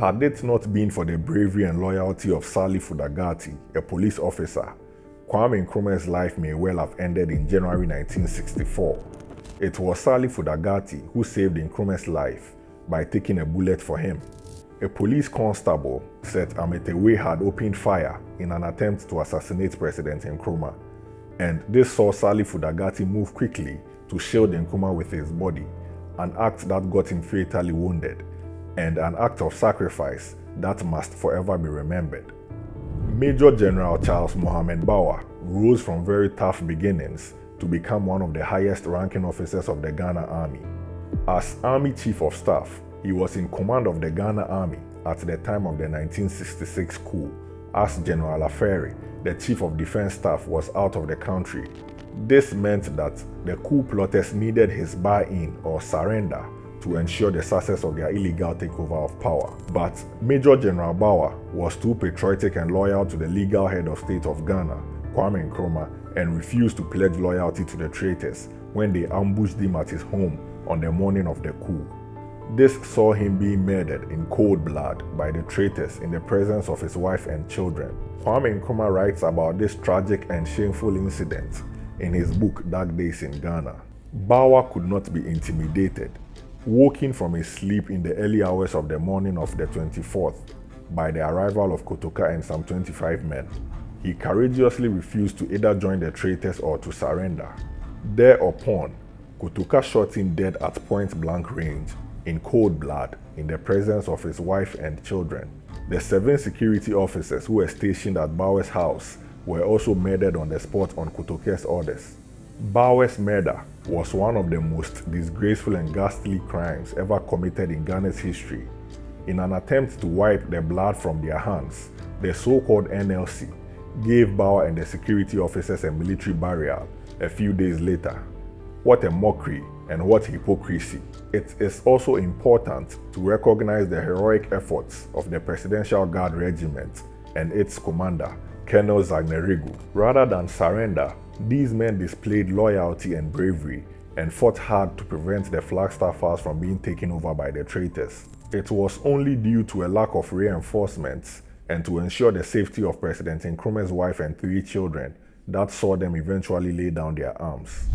Had it not been for the bravery and loyalty of Salifu Dagarti, a police officer, Kwame Nkrumah's life may well have ended in January 1964. It was Salifu Dagarti who saved Nkrumah's life by taking a bullet for him. A police constable said Ametewe had opened fire in an attempt to assassinate President Nkrumah, and this saw Salifu Dagarti move quickly to shield Nkrumah with his body, an act that got him fatally wounded, and an act of sacrifice that must forever be remembered. Major General Charles Mohammed Barwah rose from very tough beginnings to become one of the highest-ranking officers of the Ghana Army. As Army Chief of Staff, he was in command of the Ghana Army at the time of the 1966 coup, as General Aferi, the Chief of Defense Staff, was out of the country. This meant that the coup plotters needed his buy-in or surrender to ensure the success of their illegal takeover of power. But Major General Barwah was too patriotic and loyal to the legal head of state of Ghana, Kwame Nkrumah, and refused to pledge loyalty to the traitors when they ambushed him at his home on the morning of the coup. This saw him being murdered in cold blood by the traitors in the presence of his wife and children. Kwame Nkrumah writes about this tragic and shameful incident in his book Dark Days in Ghana. Barwah could not be intimidated. Woken from his sleep in the early hours of the morning of the 24th by the arrival of Kotoka and some 25 men, he courageously refused to either join the traitors or to surrender. Thereupon, Kotoka shot him dead at point-blank range, in cold blood, in the presence of his wife and children. The 7 security officers who were stationed at Barwah's house were also murdered on the spot on Kotoka's orders. Barwah's murder was one of the most disgraceful and ghastly crimes ever committed in Ghana's history. In an attempt to wipe the blood from their hands, the so-called NLC gave Barwah and the security officers a military burial a few days later. What a mockery and what hypocrisy. It is also important to recognize the heroic efforts of the Presidential Guard Regiment and its commander, Colonel Zagnerigu. Rather than surrender, these men displayed loyalty and bravery and fought hard to prevent the Flagstaff House from being taken over by the traitors. It was only due to a lack of reinforcements and to ensure the safety of President Nkrumah's wife and 3 children that saw them eventually lay down their arms.